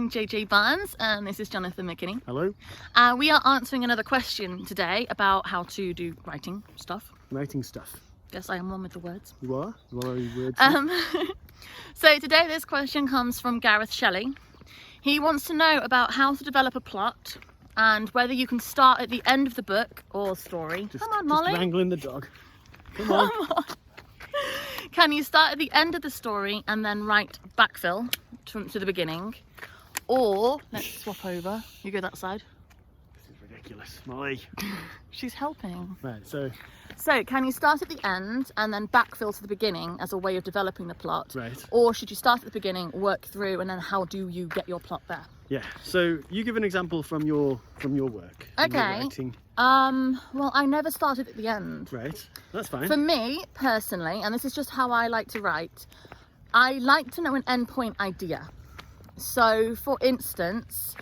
I'm JJ Barnes and this is Jonathan McKinney. Hello. We are answering another question today about how to do writing stuff. Writing stuff. Yes, I am one with the words. You are? You are words. So today this question comes from Gareth Shelley. He wants to know about how to develop a plot and whether you can start at the end of the book or story. Come on, Molly. Just wrangling the dog. Come on. Can you start at the end of the story and then write backfill to the beginning? Or, let's swap over. You go that side. This is ridiculous, Molly. She's helping. Right, so can you start at the end and then backfill to the beginning as a way of developing the plot? Right. Or should you start at the beginning, work through, and then how do you get your plot there? Yeah, so you give an example from your work. Okay. Writing. Well, I never started at the end. Right, that's fine. For me, personally, and this is just how I like to write, I like to know an endpoint idea. So, for instance,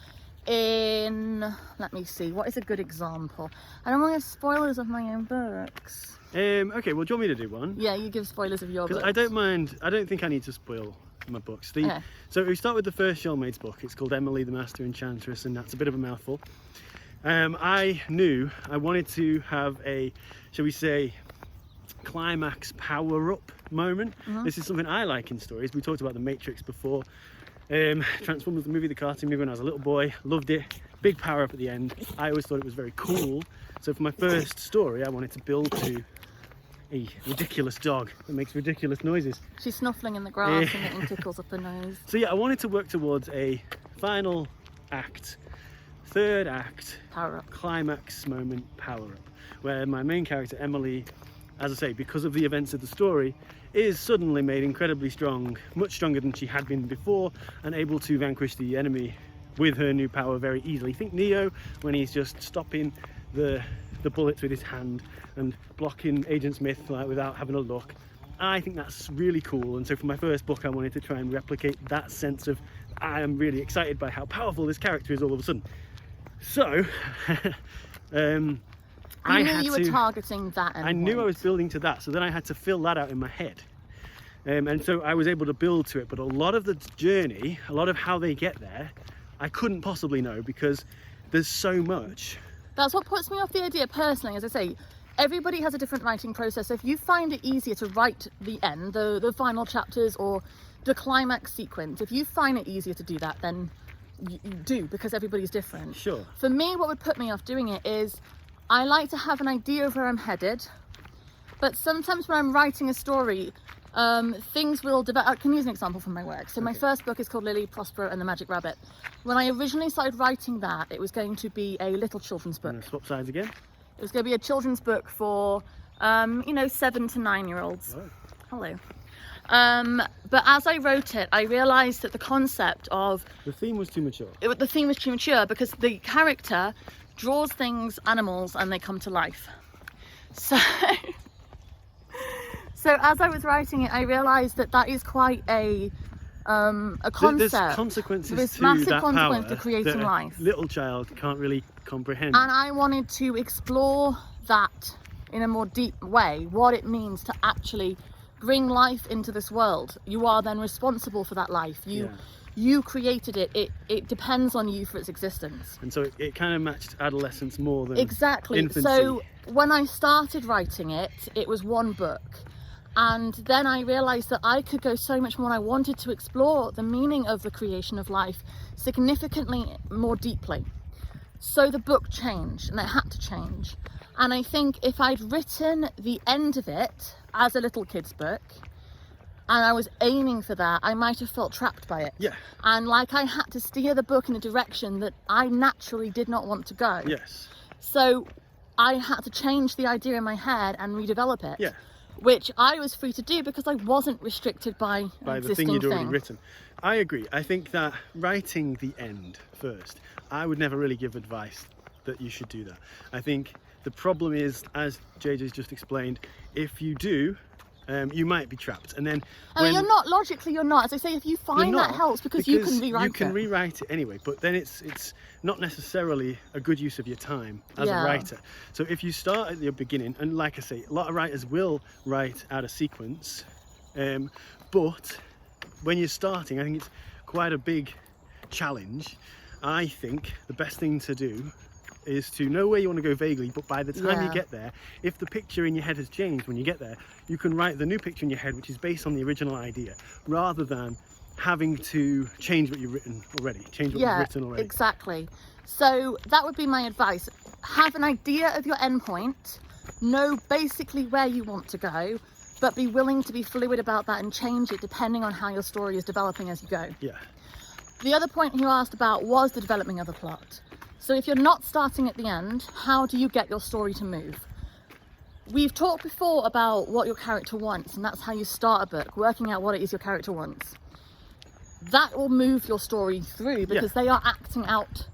let me see, what is a good example? I don't want to give spoilers of my own books. Okay, well, do you want me to do one? Yeah, you give spoilers of your books. Because I don't mind, I don't think I need to spoil my books. Okay. So we start with the first Shelley's book. It's called Emily the Master Enchantress, and that's a bit of a mouthful. I knew I wanted to have a, shall we say, climax power-up moment. This is something I like in stories. We talked about The Matrix before. Transformers, the movie, the cartoon movie when I was a little boy. Loved it. Big power-up at the end. I always thought it was very cool. So for my first story, I wanted to build to a ridiculous dog that makes ridiculous noises. She's snuffling in the grass and getting tickles up her nose. So yeah, I wanted to work towards a final act, third act, Power up. climax moment, power up, where my main character Emily, as I say, because of the events of the story, is suddenly made incredibly strong, much stronger than she had been before, and able to vanquish the enemy with her new power very easily. Think Neo when he's just stopping the bullets with his hand and blocking Agent Smith without having a look. I think that's really cool, and so for my first book I wanted to try and replicate that sense of I am really excited by how powerful this character is all of a sudden. So I knew you were targeting that endpoint. I knew I was building to that, so then I had to fill that out in my head. And so I was able to build to it, but a lot of the journey, a lot of how they get there, I couldn't possibly know because there's so much. That's what puts me off the idea personally. As I say, everybody has a different writing process. So if you find it easier to write the end, the final chapters or the climax sequence, if you find it easier to do that, then you do, because everybody's different. Sure. For me, what would put me off doing it is I like to have an idea of where I'm headed, but sometimes when I'm writing a story, things will develop. I can use an example from my work. So my first book is called Lily, Prospero and the Magic Rabbit. When I originally started writing that, it was going to be a little children's book. Swap sides again. It was going to be a children's book for, 7 to 9-year-olds. Hello. But as I wrote it, I realised that the concept of... The theme was too mature. The theme was too mature because the character draws things, animals, and they come to life. So as I was writing it, I realised that is quite a concept. There's consequences There's to massive that consequence power to creating that a life. little child can't really comprehend. And I wanted to explore that in a more deep way, what it means to actually bring life into this world. You are then responsible for that life. You created it. It depends on you for its existence. And so it kind of matched adolescence more than infancy. So when I started writing it, it was one book. And then I realised that I could go so much more, and I wanted to explore the meaning of the creation of life significantly more deeply. So the book changed, and it had to change. And I think if I'd written the end of it as a little kid's book, and I was aiming for that, I might have felt trapped by it. Yeah. And like I had to steer the book in a direction that I naturally did not want to go. Yes. So I had to change the idea in my head and redevelop it. Yeah. Which I was free to do because I wasn't restricted by the thing you'd already written. I agree. I think that writing the end first, I would never really give advice that you should do that. I think the problem is, as JJ's just explained, if you do, you might be trapped. And then you're not, logically you're not. As I say, if you find that helps because you can rewrite it. You can rewrite it anyway, but then it's not necessarily a good use of your time as a writer. So if you start at the beginning, and like I say, a lot of writers will write out of sequence, but when you're starting, I think it's quite a big challenge, I think the best thing to do is to know where you want to go vaguely, but by the time you get there, if the picture in your head has changed when you get there, you can write the new picture in your head which is based on the original idea, rather than having to change what you've written already. Exactly. So that would be my advice. Have an idea of your endpoint, know basically where you want to go, but be willing to be fluid about that and change it depending on how your story is developing as you go. Yeah. The other point you asked about was the developing of the plot. So if you're not starting at the end, how do you get your story to move? We've talked before about what your character wants, and that's how you start a book, working out what it is your character wants. That will move your story through because they are acting out.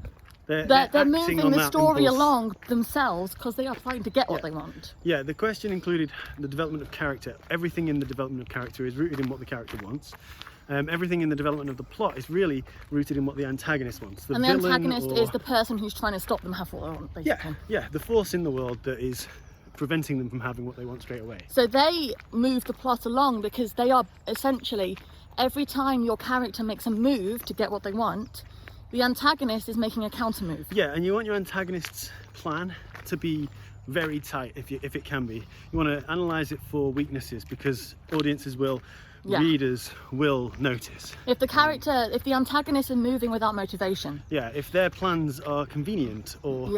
They're moving the story along themselves because they are trying to get what they want. Yeah, the question included the development of character. Everything in the development of character is rooted in what the character wants. Everything in the development of the plot is really rooted in what the antagonist wants. And the antagonist is the person who's trying to stop them have what they want, basically. Yeah, the force in the world that is preventing them from having what they want straight away. So they move the plot along because they are essentially, every time your character makes a move to get what they want, the antagonist is making a counter move. Yeah, and you want your antagonist's plan to be very tight if it can be. You want to analyse it for weaknesses because audiences will, readers will notice. If the antagonist is moving without motivation. Yeah, if their plans are convenient or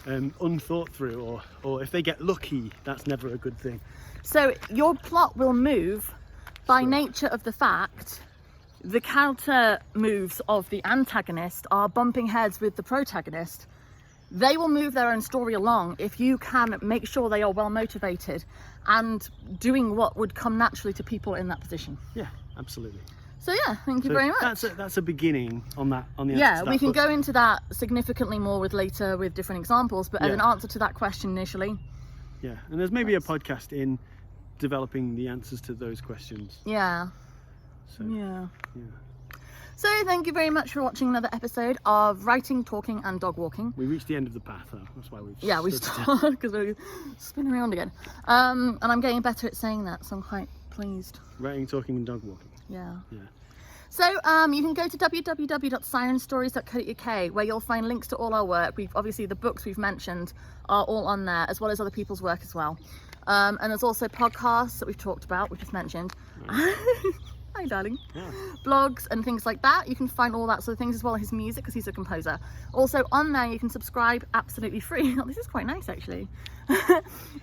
unthought through, or if they get lucky, that's never a good thing. So your plot will move by nature of the fact the counter moves of the antagonist are bumping heads with the protagonist. They will move their own story along if you can make sure they are well motivated and doing what would come naturally to people in that position. Yeah, absolutely. So yeah, thank you very much. That's a beginning on the answer to that. We can go into that significantly more with different examples, but as an answer to that question initially. Yeah, and there's maybe a podcast in developing the answers to those questions. Yeah. So, yeah. So thank you very much for watching another episode of Writing, Talking and Dog Walking. We reached the end of the path though, that's why we've we stopped because we're spinning around again. And I'm getting better at saying that, so I'm quite pleased. Writing, Talking and Dog Walking. Yeah. Yeah. So you can go to www.sirenstories.co.uk where you'll find links to all our work. Obviously the books we've mentioned are all on there, as well as other people's work as well. And there's also podcasts that we've talked about, we've just mentioned. Hi darling. Yeah. Blogs and things like that. You can find all that sort of things, as well as his music, because he's a composer. Also on there you can subscribe absolutely free. Oh, this is quite nice actually.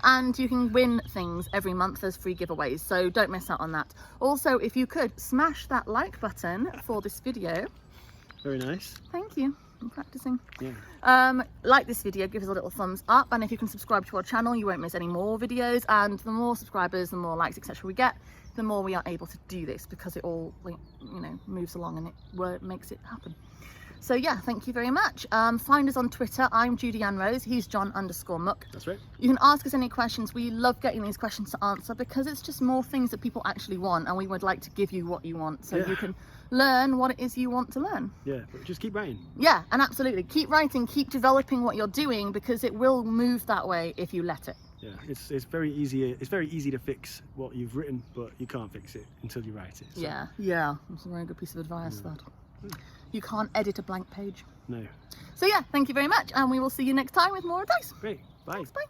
And you can win things every month. There's free giveaways, so don't miss out on that. Also, if you could smash that like button for this video. Very nice. Thank you. I'm practicing. Yeah. Like this video, give us a little thumbs up, and if you can subscribe to our channel you won't miss any more videos, and the more subscribers, the more likes, etc. we get, the more we are able to do this, because it all, moves along and it makes it happen. So yeah, thank you very much. Find us on Twitter. I'm Judy Ann Rose. He's John_Muck. That's right. You can ask us any questions. We love getting these questions to answer because it's just more things that people actually want, and we would like to give you what you want so you can learn what it is you want to learn. Yeah, but just keep writing. Yeah, and absolutely. Keep writing, keep developing what you're doing, because it will move that way if you let it. Yeah, it's very easy. It's very easy to fix what you've written, but you can't fix it until you write it. So. Yeah, that's a very good piece of advice. That you can't edit a blank page. No. So yeah, thank you very much, and we will see you next time with more advice. Great. Bye. Thanks, bye.